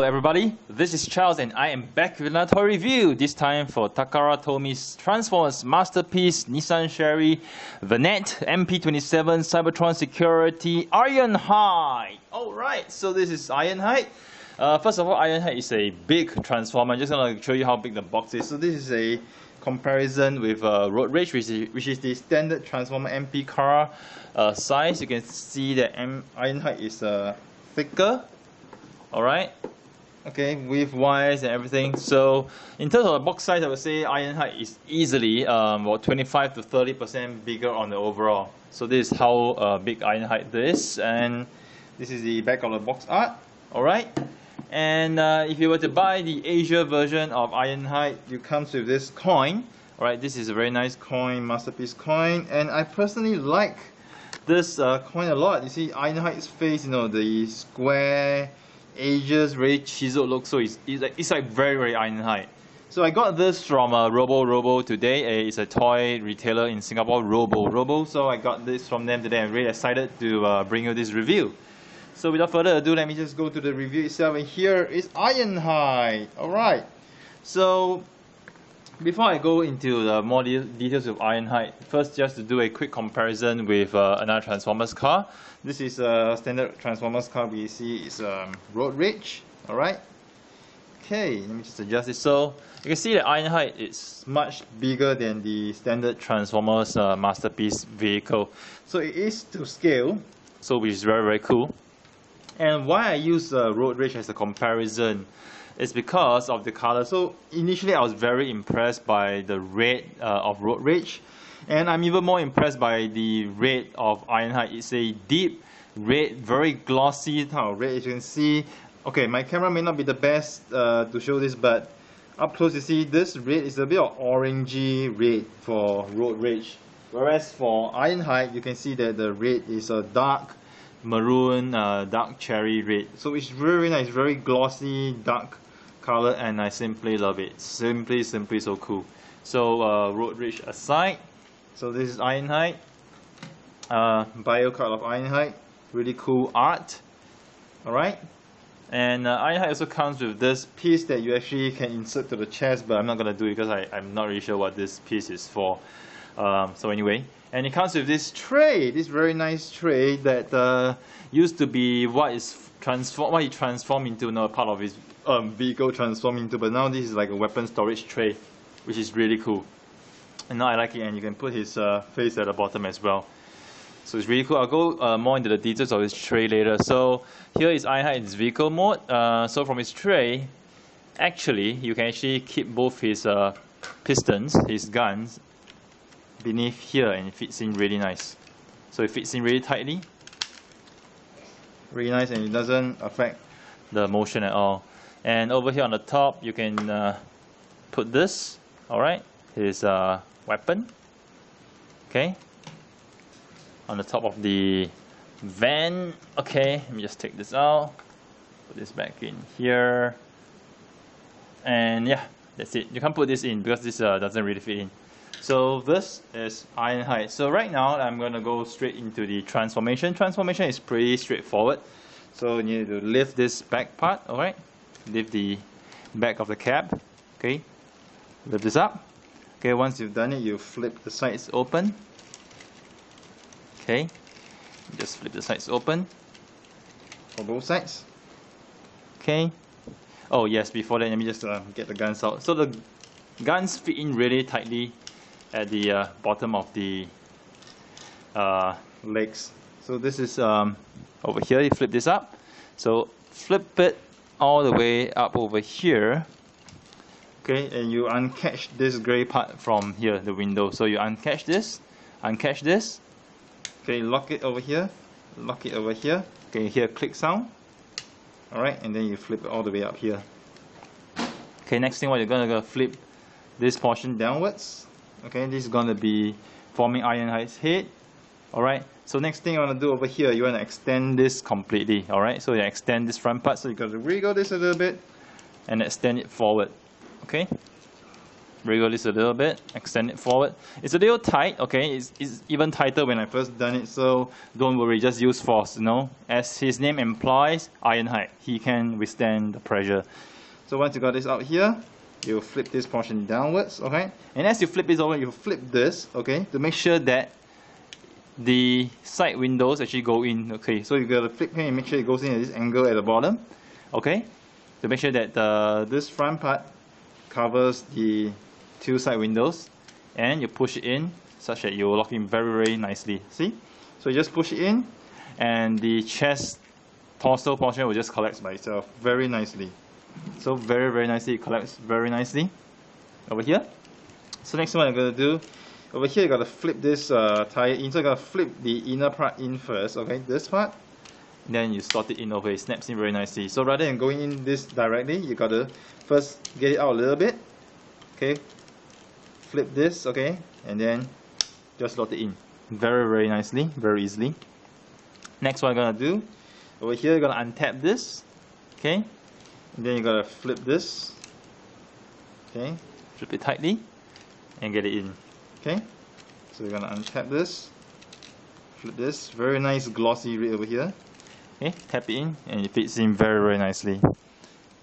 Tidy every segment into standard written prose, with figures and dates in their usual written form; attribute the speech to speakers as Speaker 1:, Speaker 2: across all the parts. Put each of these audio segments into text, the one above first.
Speaker 1: everybody, this is Charles and I am back with another toy review, this time for Takara Tomy's Transformers Masterpiece Nissan Sherry Venet MP-27 Cybertron Security Ironhide. Alright, so this is Ironhide. First of all, Ironhide is a big transformer. I'm just going to show you how big the box is. So this is a comparison with Road Rage, which is the standard Transformer MP car size. You can see that Ironhide is thicker. Alright, okay, with wires and everything. So in terms of the box size, I would say Ironhide is easily about 25 to 30% bigger on the overall. So this is how big Ironhide is, and this is the back of the box art. Alright, and if you were to buy the Asia version of Ironhide, it comes with this coin. Alright, this is a very nice coin, masterpiece coin, and I personally like this coin a lot. You see Ironhide's face, you know, the square edges, very chiseled look, so it's like very Ironhide. So I got this from Robo today. It's a toy retailer in Singapore, Robo. So I got this from them today. I'm really excited to bring you this review. So without further ado, let me just go to the review itself, and here is Ironhide. Alright, so before I go into the more details of Ironhide, first just to do a quick comparison with another Transformers car. This is a standard Transformers car we see is Road Rage. Alright, okay, let me just adjust this. So you can see that Ironhide is much bigger than the standard Transformers Masterpiece vehicle. So it is to scale, so which is very cool. And why I use Road Rage as a comparison is because of the color. So initially I was very impressed by the red of Road Rage, and I'm even more impressed by the red of Ironhide. It's a deep red, very glossy type of red, as you can see. Okay, my camera may not be the best to show this, but up close you see this red is a bit of orangey red for Road Rage. Whereas for Ironhide, you can see that the red is a dark maroon, dark cherry red. So it's very nice, very glossy, dark color, and I simply love it. Simply so cool. So Road Rage aside, so this is Ironhide, bio card of Ironhide, really cool art. Alright, and Ironhide also comes with this piece that you actually can insert to the chest, but I'm not going to do it because I'm not really sure what this piece is for. So anyway, and it comes with this tray, this very nice tray that used to be what you transform into, no, part of his vehicle transform into, but now this is like a weapon storage tray, which is really cool. And now I like it, and you can put his face at the bottom as well. So it's really cool. I'll go more into the details of his tray later. So here is Ironhide's vehicle mode. So from his tray, actually you can actually keep both his pistons, his guns, beneath here, and it fits in really nice. So it fits in really tightly, really nice, and it doesn't affect the motion at all. And over here on the top you can put this, alright, his weapon, okay, on the top of the van. Okay, let me just take this out, put this back in here, and yeah, that's it. You can't put this in because this doesn't really fit in. So this is Ironhide. So right now I'm going to go straight into the transformation. Transformation is pretty straightforward. So you need to lift this back part, alright? Lift the back of the cab, okay? Lift this up. Okay, once you've done it, you flip the sides open. Okay, just flip the sides open for both sides. Okay. Oh yes, before that, let me just get the guns out. So the guns fit in really tightly at the bottom of the legs. So this is over here. You flip this up. So flip it all the way up over here. Okay, and you uncatch this grey part from here, the window. So you uncatch this. Okay, lock it over here. Lock it over here. Okay, you hear a click sound. Alright, and then you flip it all the way up here. Okay, next thing, what you're gonna flip this portion downwards. Okay, this is going to be forming Ironhide's head. Alright, so next thing you want to do over here, you want to extend this completely. Alright, so you extend this front part, so you got to wriggle this a little bit and extend it forward. Okay, wriggle this a little bit, extend it forward. It's a little tight, okay? It's even tighter when I first done it, so don't worry, just use force, you know? As his name implies, Ironhide. He can withstand the pressure. So once you got this out here, you flip this portion downwards, okay? And as you flip this over, you flip this, okay? To make sure that the side windows actually go in, okay? So you gotta flip here and make sure it goes in at this angle at the bottom, okay? To make sure that this front part covers the two side windows, and you push it in such that you will lock in very, very nicely. See? So you just push it in, and the chest torso portion will just collapse by itself very nicely. So very, very nicely, it collapses very nicely over here. So next one I'm going to do, over here you got to flip this tire in. So you got to flip the inner part in first, okay, this part. Then you slot it in over, it snaps in very nicely. So rather than going in this directly, you got to first get it out a little bit, okay, flip this, okay, and then just slot it in very, very nicely, very easily. Next one I'm going to do, over here you're going to untap this, okay, and then you got to flip this, okay, flip it tightly and get it in, okay. So you're going to untap this, flip this, very nice glossy right over here. Okay, tap it in and it fits in very, very nicely.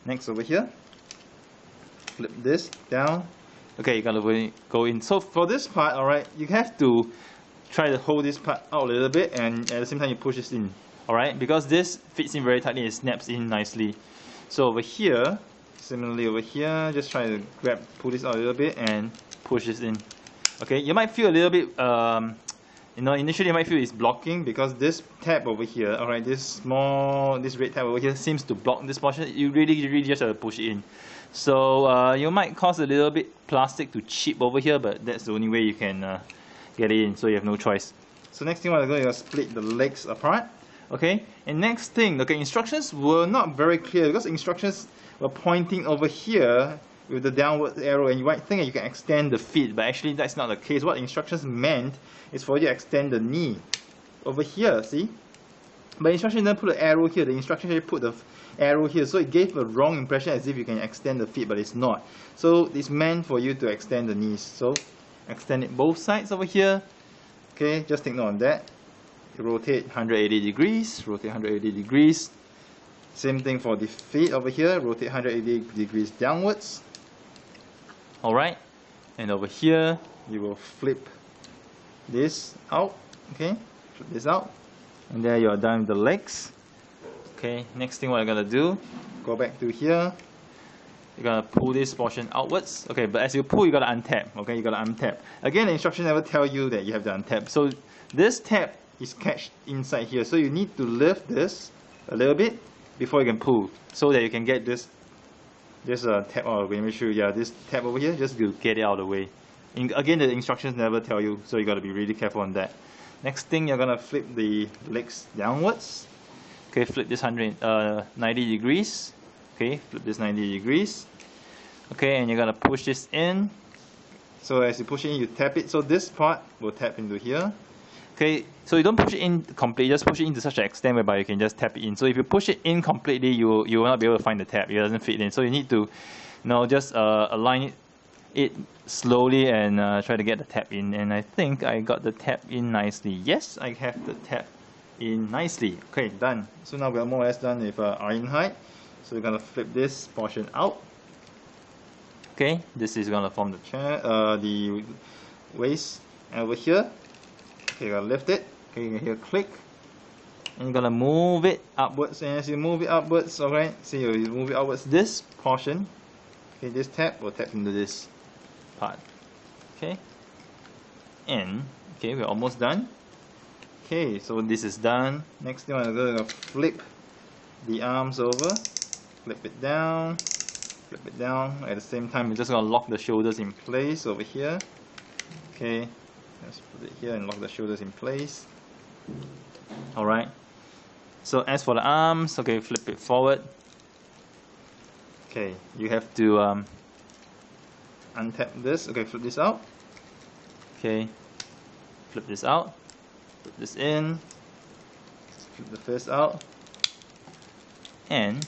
Speaker 1: Next over here, flip this down. Okay, you gotta go in. So for this part, alright, you have to try to hold this part out a little bit, and at the same time you push this in. Alright, because this fits in very tightly and it snaps in nicely. So over here, similarly over here, just try to pull this out a little bit and push this in. Okay, you might feel a little bit you know, initially you might feel it's blocking because this tab over here, alright, this red tab over here seems to block this portion. You really just have to push it in. So you might cause a little bit plastic to chip over here, but that's the only way you can get it in, so you have no choice. So next thing we're going to split the legs apart. Okay, and next thing, okay, instructions were not very clear because instructions were pointing over here with the downward arrow, and you might think that you can extend the feet, but actually that's not the case. What instructions meant is for you to extend the knee over here, see? But instruction didn't put the arrow here, the instruction actually put the arrow here, so it gave a wrong impression as if you can extend the feet, but it's not. So it's meant for you to extend the knees. So extend it both sides over here. Okay, just take note on that. You rotate 180 degrees, rotate 180 degrees. Same thing for the feet over here, rotate 180 degrees downwards. Alright, and over here you will flip this out, okay, flip this out, and there you are done with the legs. Okay, next thing what I'm gonna do, go back to here, you're gonna pull this portion outwards, okay, but as you pull you gotta untap, okay, you gotta untap. Again, the instruction never tell you that you have to untap, so this tab is catched inside here, so you need to lift this a little bit before you can pull, so that you can get this tab out of the way. Make sure, yeah, this tab over here, just to get it out of the way. Again, the instructions never tell you, so you got to be really careful on that. Next thing, you're gonna flip the legs downwards. Okay, flip this 90 degrees. Okay, flip this 90 degrees. Okay, and you're gonna push this in. So as you push it in, you tap it. So this part will tap into here. Okay, so you don't push it in completely, just push it in to such an extent whereby you can just tap it in. So if you push it in completely, you will not be able to find the tab. It doesn't fit in. So you need to, you know, just align it slowly and try to get the tab in. And I think I got the tab in nicely. Yes, I have the tab in nicely. Okay, done. So now we're more or less done with Ironhide. So we're gonna flip this portion out. Okay, this is gonna form the chair, the waist over here. Okay, you're gonna lift it. Okay, you can hear click. And you're gonna move it upwards. And as you move it upwards, alright, see you move it upwards, this portion, okay, this tab will tap into this part. Okay. And okay, we're almost done. Okay, so this is done. Next thing I'm gonna flip the arms over, flip it down, flip it down. At the same time, we're just gonna lock the shoulders in place over here. Okay. Let's put it here and lock the shoulders in place. Alright. So as for the arms, okay, flip it forward. Okay, you have to untap this. Okay, flip this out. Okay, flip this out. Flip this in. Flip the fist out. And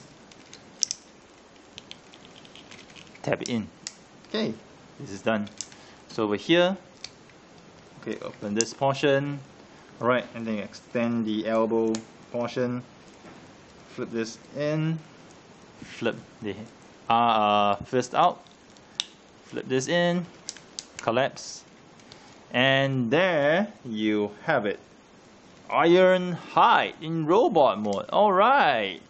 Speaker 1: tap it in. Okay, this is done. So over here, okay, open this portion, alright, and then extend the elbow portion, flip this in, flip the fist out, flip this in, collapse, and there you have it. Ironhide in robot mode. Alright.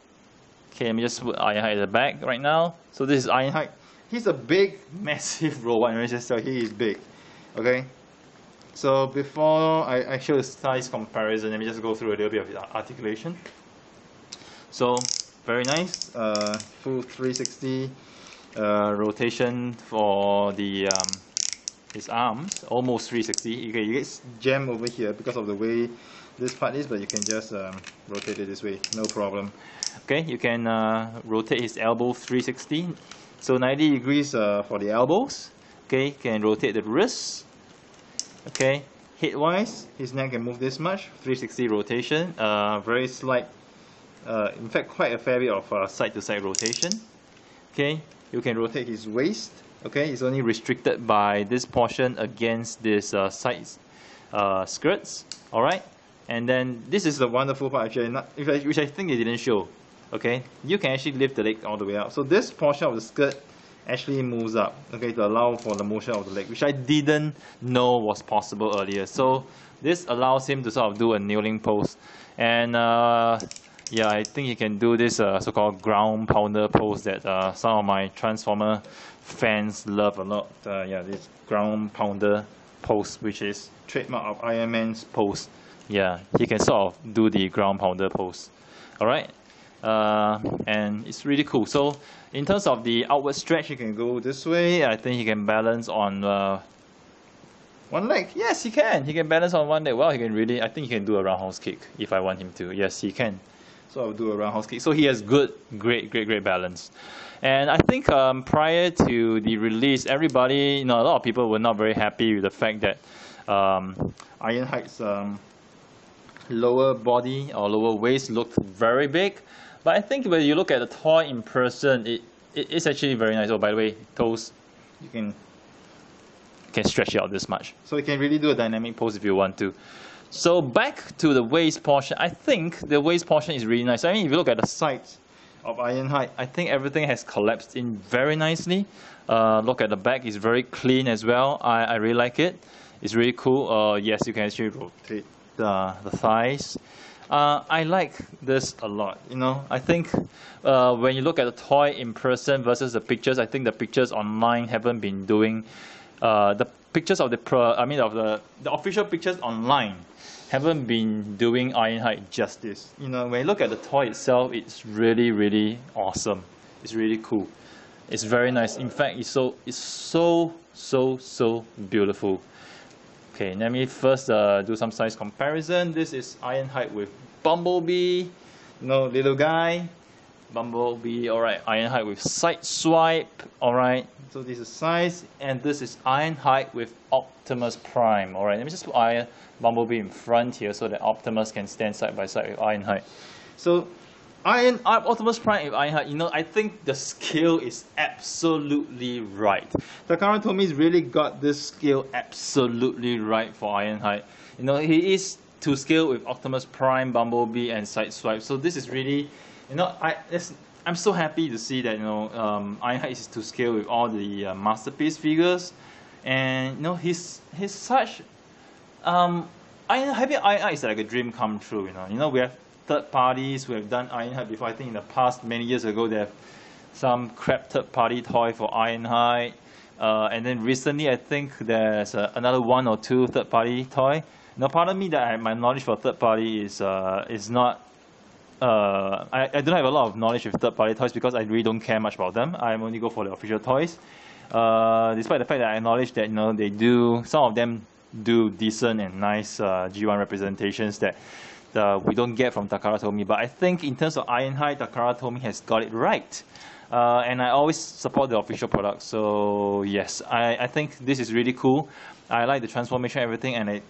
Speaker 1: Okay, let me just put Ironhide at the back right now. So this is Ironhide. He's a big, massive robot. Let me just tell you, he is big. Okay. So before I show the size comparison, let me just go through a little bit of the articulation. So very nice. Full 360 rotation for the his arms. Almost 360. Okay, you get jammed over here because of the way this part is, but you can just rotate it this way, no problem. Okay, you can rotate his elbow 360, so 90 degrees for the elbows. Okay, can rotate the wrists. Okay, head wise, his neck can move this much, 360 rotation, very slight, in fact quite a fair bit of side to side rotation. Okay, you can rotate his waist. Okay, it's only restricted by this portion against this side skirts. Alright. And then this is the wonderful part actually, which I think they didn't show. Okay, you can actually lift the leg all the way out. So this portion of the skirt actually moves up, okay, to allow for the motion of the leg, which I didn't know was possible earlier. So this allows him to sort of do a kneeling pose. And yeah, I think he can do this so-called ground pounder pose that some of my Transformer fans love a lot. Yeah, this ground pounder pose, which is trademark of Iron Man's pose. Yeah, he can sort of do the ground pounder pose. Alright, and it's really cool. So in terms of the outward stretch, he can go this way. I think he can balance on one leg. Yes, he can. He can balance on one leg. Well, he can really, I think he can do a roundhouse kick if I want him to. Yes, he can. So I'll do a roundhouse kick. So he has good, great balance. And I think prior to the release, everybody, a lot of people were not very happy with the fact that Ironhide's lower body or lower waist looked very big. But I think when you look at the toy in person, it is actually very nice. Oh, by the way, toes, you can stretch it out this much. So you can really do a dynamic pose if you want to. So back to the waist portion, I think the waist portion is really nice. I mean, if you look at the sides of Ironhide, I think everything has collapsed in very nicely. Look at the back, it's very clean as well. I really like it. It's really cool. Yes, you can actually rotate the thighs. I like this a lot. I think when you look at the toy in person versus the pictures, I think the pictures online haven't been doing the pictures of the official pictures online haven't been doing Ironhide justice. When you look at the toy itself, it's really awesome. It's really cool. It's very nice. In fact, it's so beautiful. Okay, let me first do some size comparison. This is Ironhide with Bumblebee, little guy. Bumblebee, alright. Ironhide with Sideswipe, alright. So this is size, and this is Ironhide with Optimus Prime, alright. Let me just put Bumblebee in front here so that Optimus can stand side by side with Ironhide. So Optimus Prime with Ironhide, I think the scale is absolutely right. Takara Tomy's really got this scale absolutely right for Ironhide. He is to scale with Optimus Prime, Bumblebee, and Sideswipe. So this is really, I'm so happy to see that Ironhide is to scale with all the Masterpiece figures, and he's such having Ironhide is like a dream come true. We have third parties who have done Ironhide before. I think in the past, many years ago, they have some crap third party toy for Ironhide, and then recently I think there's another one or two third party toy. Now, pardon me that my knowledge for third party is not. I don't have a lot of knowledge with third party toys because I really don't care much about them. I only go for the official toys. Despite the fact that I acknowledge that some of them do decent and nice G1 representations that we don't get from Takara Tomy. But I think in terms of Ironhide, Takara Tomy has got it right. And I always support the official product. So yes, I think this is really cool. I like the transformation, everything, and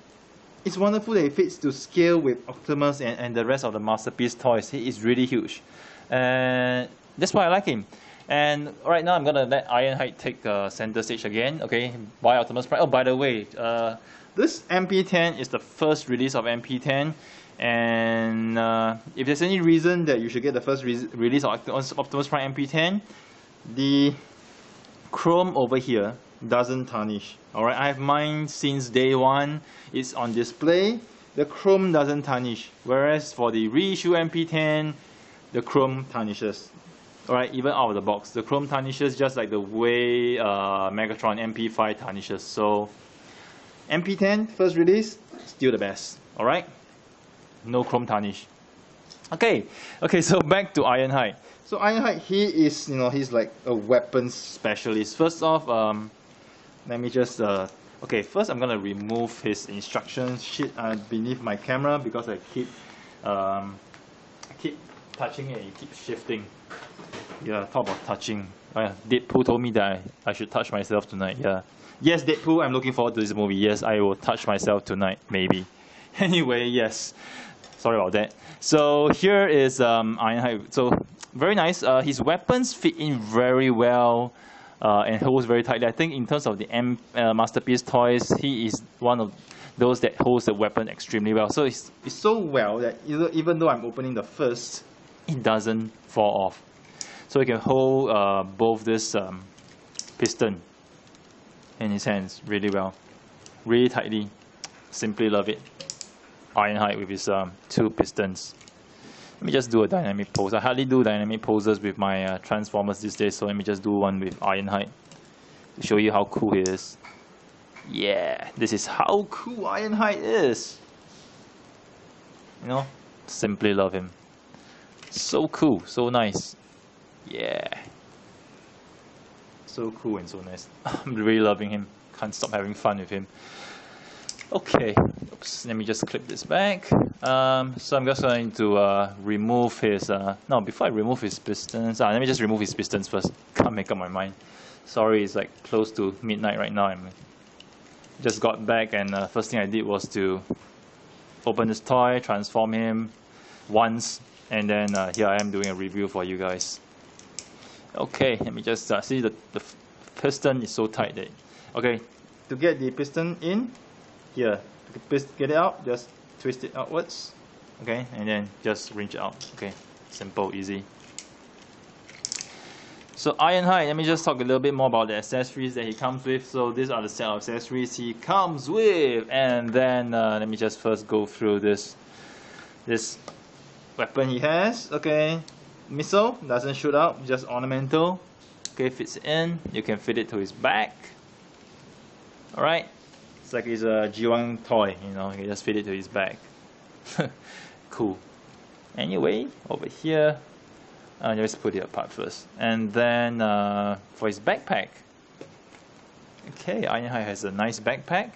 Speaker 1: it's wonderful that it fits to scale with Optimus and the rest of the Masterpiece toys. He is really huge. And that's why I like him. And right now I'm gonna let Ironhide take center stage again. Okay, by Optimus Prime. Oh, by the way, this MP10 is the first release of MP10, and if there's any reason that you should get the first release of Optimus Prime MP10, the chrome over here doesn't tarnish. Alright, I have mine since day one. It's on display. The chrome doesn't tarnish, whereas for the reissue MP10, the chrome tarnishes. Alright, even out of the box, the chrome tarnishes just like the way Megatron MP5 tarnishes. So MP10 first release, still the best. Alright, no chrome tarnish. Okay, so back to Ironhide. So Ironhide, he is, he's like a weapons specialist. First off, let me just okay, first I'm gonna remove his instruction sheet beneath my camera because I keep touching it and it keeps shifting. Yeah, talk about touching. Deadpool told me that I should touch myself tonight. Yeah. Yes, Deadpool, I'm looking forward to this movie. Yes, I will touch myself tonight, maybe. Anyway, yes. Sorry about that. So here is Ironhide. So very nice. His weapons fit in very well and holds very tightly. I think in terms of the Masterpiece toys, he is one of those that holds the weapon extremely well. So it's so well that even though I'm opening the first, it doesn't fall off. So he can hold both this piston in his hands really well, really tightly. Simply love it. Ironhide with his two pistons. Let me just do a dynamic pose. I hardly do dynamic poses with my Transformers these days, so let me just do one with Ironhide to show you how cool he is. Yeah, this is how cool Ironhide is. Simply love him. So cool, so nice. Yeah. So cool and so nice. I'm really loving him. Can't stop having fun with him. Okay, oops, let me just clip this back. So I'm just going to remove his, no, before I remove his pistons, let me just remove his pistons first. Can't make up my mind. Sorry, it's like close to midnight right now. I just got back and first thing I did was to open this toy, transform him once, and then here I am doing a review for you guys. Okay, let me just see the piston is so tight that, okay, to get the piston in, here, to get it out, just twist it outwards, okay, and then just wrench it out. Okay, simple, easy. So Ironhide, let me just talk a little bit more about the accessories that he comes with. So these are the set of accessories he comes with, and then let me just first go through this weapon he has. Okay, missile, doesn't shoot out, just ornamental. Okay, fits in, you can fit it to his back. Alright, it's like it's a G1 toy, you can just fit it to his back. Cool. Anyway, over here, let's put it apart first. And then for his backpack, okay, Ironhide has a nice backpack.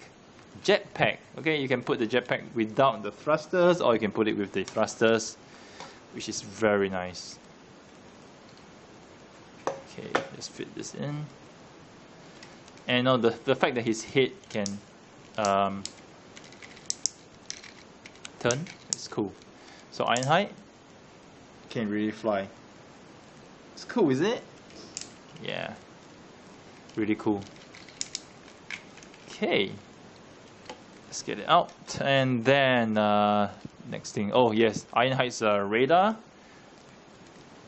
Speaker 1: Jetpack, okay, you can put the jetpack without the thrusters, or you can put it with the thrusters, which is very nice. Okay, just fit this in. And the fact that his head can turn is cool. So Ironhide can really fly. It's cool, isn't it? Yeah, really cool. Okay, let's get it out. And then next thing, oh yes, Ironhide's radar.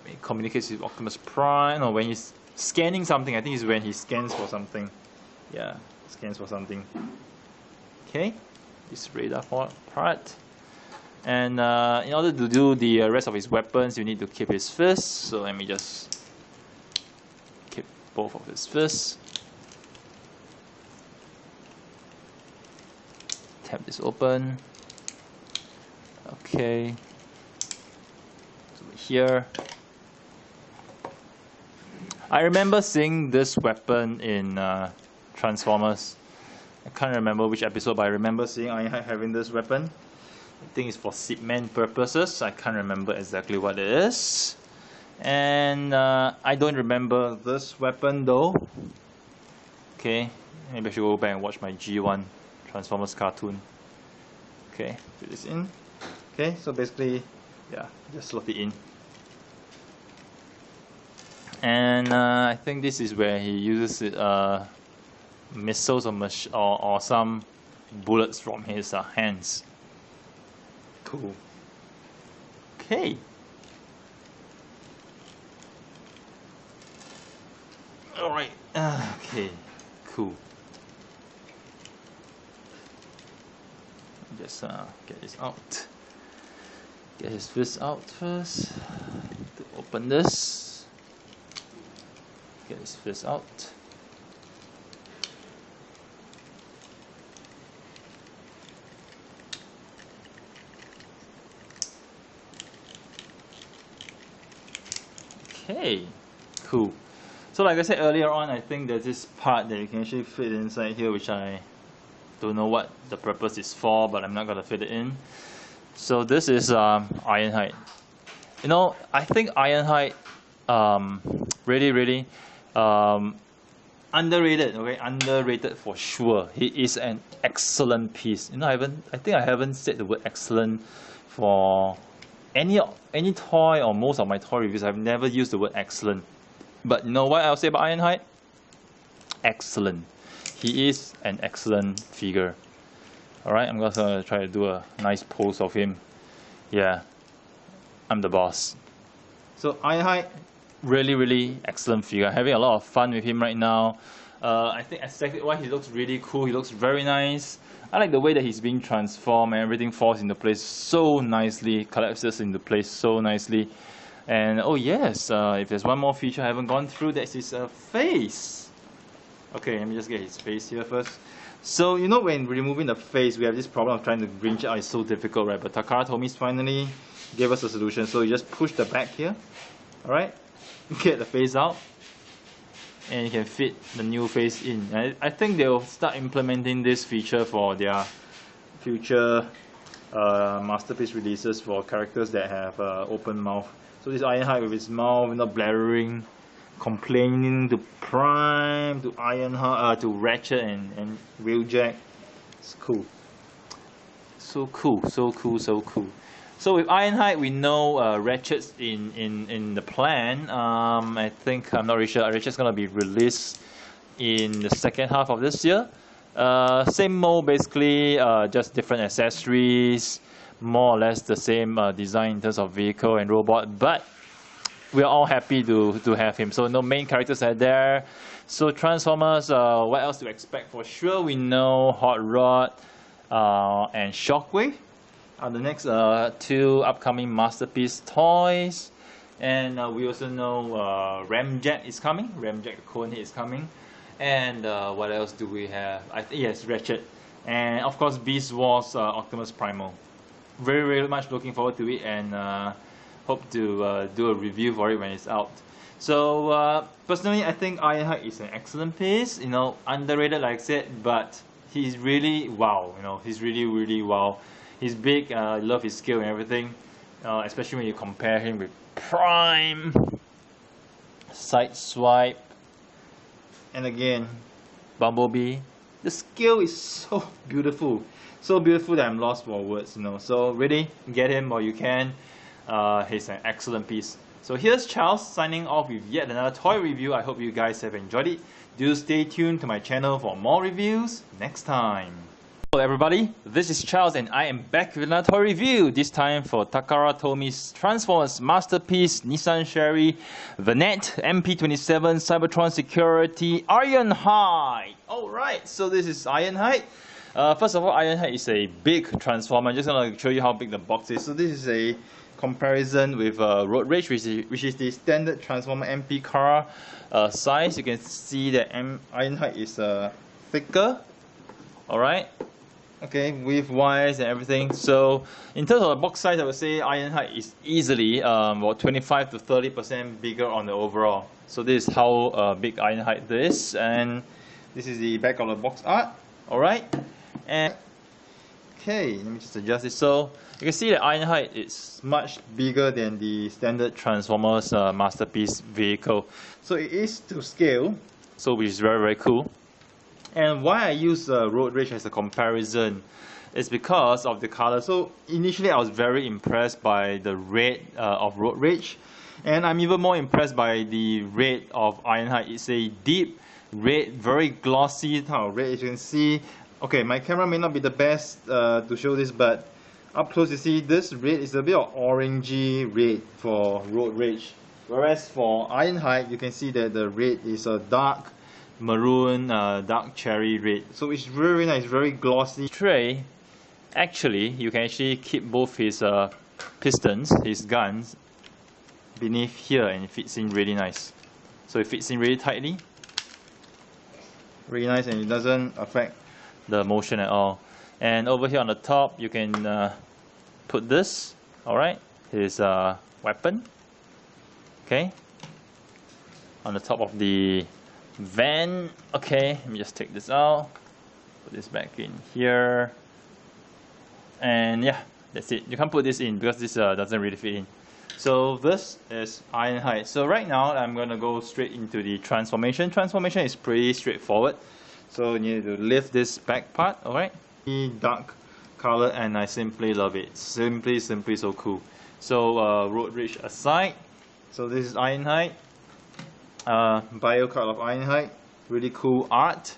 Speaker 1: It communicates with Optimus Prime, or when he's scanning something. I think it's when he scans for something. Yeah, scans for something. Okay, this radar part. And in order to do the rest of his weapons, you need to keep his fists. So let me just keep both of his fists. Tap this open. Okay. Over here. I remember seeing this weapon in Transformers. I can't remember which episode, but I remember seeing Ironhide having this weapon. I think it's for seatman purposes. I can't remember exactly what it is. And I don't remember this weapon though. Okay, maybe I should go back and watch my G1 Transformers cartoon. Okay, put this in. Okay, so basically, yeah, just slot it in. And I think this is where he uses missiles or some bullets from his hands. Cool. Okay. All right. Okay. Cool. Just get this out. Get his fist out first. To open this. Get his fist out. Okay, cool. So like I said earlier on, I think there's this part that you can actually fit inside here, which I don't know what the purpose is for, but I'm not gonna fit it in. So this is Ironhide. You know, I think Ironhide really underrated. Okay, underrated for sure. He is an excellent piece. You know, I think I haven't said the word excellent for any toy or most of my toy reviews. I've never used the word excellent. But you know what I'll say about Ironhide? Excellent. He is an excellent figure. Alright, I'm just gonna try to do a nice pose of him. Yeah, I'm the boss. So Ironhide, really excellent figure. Having a lot of fun with him right now. I think aesthetically why he looks really cool. He looks very nice. I like the way that he's being transformed and everything falls into place so nicely, collapses into place so nicely. And oh yes, if there's one more feature I haven't gone through, that's his face. Okay, let me just get his face here first. So you know, when removing the face, we have this problem of trying to bring it out. It's so difficult, right? But Takara Tomy finally gave us a solution. So you just push the back here, alright? Get the face out, and you can fit the new face in. I think they'll start implementing this feature for their future masterpiece releases for characters that have open mouth. So this Ironhide with his mouth not blathering, complaining to Prime, to Ironhide, to Ratchet and Wheeljack. It's cool. So cool, so cool, so cool. So with Ironhide, we know Ratchet's in the plan. I think, I'm not really sure, Ratchet's gonna be released in the second half of this year. Same mold basically, just different accessories, more or less the same design in terms of vehicle and robot, but we're all happy to have him. So no main characters are there. So Transformers, what else to expect? For sure we know Hot Rod and Shockwave are the next two upcoming masterpiece toys. And we also know Ramjet is coming. Ramjet Conehead is coming. And what else do we have? I think yes, Ratchet. And of course Beast Wars Optimus Primal. Very much looking forward to it, and hope to do a review for it when it's out. So personally, I think Ironhide is an excellent piece. You know, underrated like I said, but he's really wow. You know, he's really wow. He's big. Love his skill and everything, especially when you compare him with Prime, Sideswipe, and again Bumblebee. The skill is so beautiful. So beautiful that I'm lost for words, you know. So really, get him while you can. He's an excellent piece. So here's Charles signing off with yet another toy review. I hope you guys have enjoyed it. Do stay tuned to my channel for more reviews next time. Hello everybody, this is Charles and I am back with another toy review. This time for Takara Tomy's Transformers Masterpiece Nissan Sherry Vanette MP-27 Cybertron Security Ironhide. Alright, so this is Ironhide. First of all, Ironhide is a big transformer. I'm just going to show you how big the box is. So this is a comparison with Road Rage, which is the standard Transformer MP car size. You can see that Ironhide is thicker. Alright. Okay, with wires and everything. So in terms of the box size, I would say Ironhide is easily about 25 to 30% bigger on the overall. So this is how big Ironhide is, and this is the back of the box art. Alright. And okay, let me just adjust this. So you can see that Ironhide is much bigger than the standard Transformers masterpiece vehicle. So it is to scale, so which is very cool. And why I use Road Rage as a comparison is because of the color. So initially I was very impressed by the red of Road Rage, And I'm even more impressed by the red of Ironhide. It's a deep red, very glossy type of red, as you can see. Okay, my camera may not be the best to show this, but up close you see this red is a bit of orangey red for Road Rage. Whereas for Ironhide, you can see that the red is a dark maroon, dark cherry red. So it's very nice, very glossy. Tray, actually, you can actually keep both his pistons, his guns, beneath here, and it fits in really nice. So it fits in really tightly. Really nice, and it doesn't affect the motion at all. And over here on the top, you can put this, alright, his weapon. Okay, on the top of the van. Okay, let me just take this out, put this back in here, and yeah, that's it. You can't put this in because this doesn't really fit in. So this is Ironhide. So right now I'm gonna go straight into the transformation. Transformation is pretty straightforward. So you need to lift this back part, alright? Dark color, and I simply love it. Simply so cool. So Road Rage aside, so this is Ironhide, bio card of Ironhide, really cool art,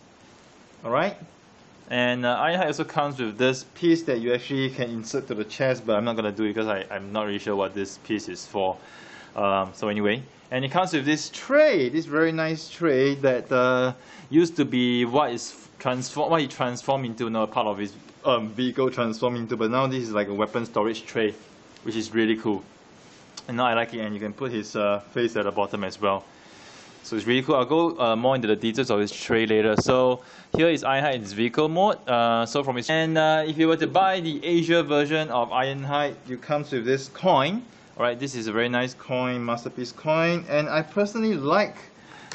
Speaker 1: alright? And Ironhide also comes with this piece that you actually can insert to the chest, but I'm not going to do it because I'm not really sure what this piece is for. So anyway, and it comes with this tray, this very nice tray that used to be what he transformed into, a part of his vehicle transformed into, but now this is like a weapon storage tray, which is really cool. And now I like it, and you can put his face at the bottom as well. So it's really cool. I'll go more into the details of his tray later. So here is Ironhide in its vehicle mode. So from his if you were to buy the Asia version of Ironhide, it comes with this coin. Alright, this is a very nice coin, masterpiece coin, and I personally like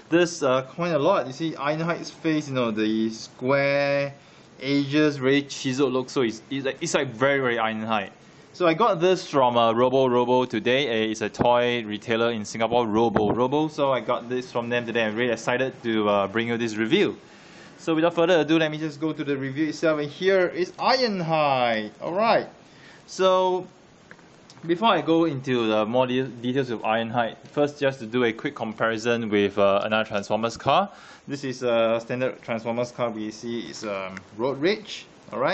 Speaker 1: this coin a lot. You see Ironhide's face, the square edges, very chiseled look. So it's like very Ironhide. So I got this from Robo today. It's a toy retailer in Singapore, Robo. So I got this from them today. I'm really excited to bring you this review. So without further ado, let me just go to the review itself. And here is Ironhide. Alright. So before I go into the more details of Ironhide, first just to do a quick comparison with another Transformers car. This is a standard Transformers car we see is Road Rage.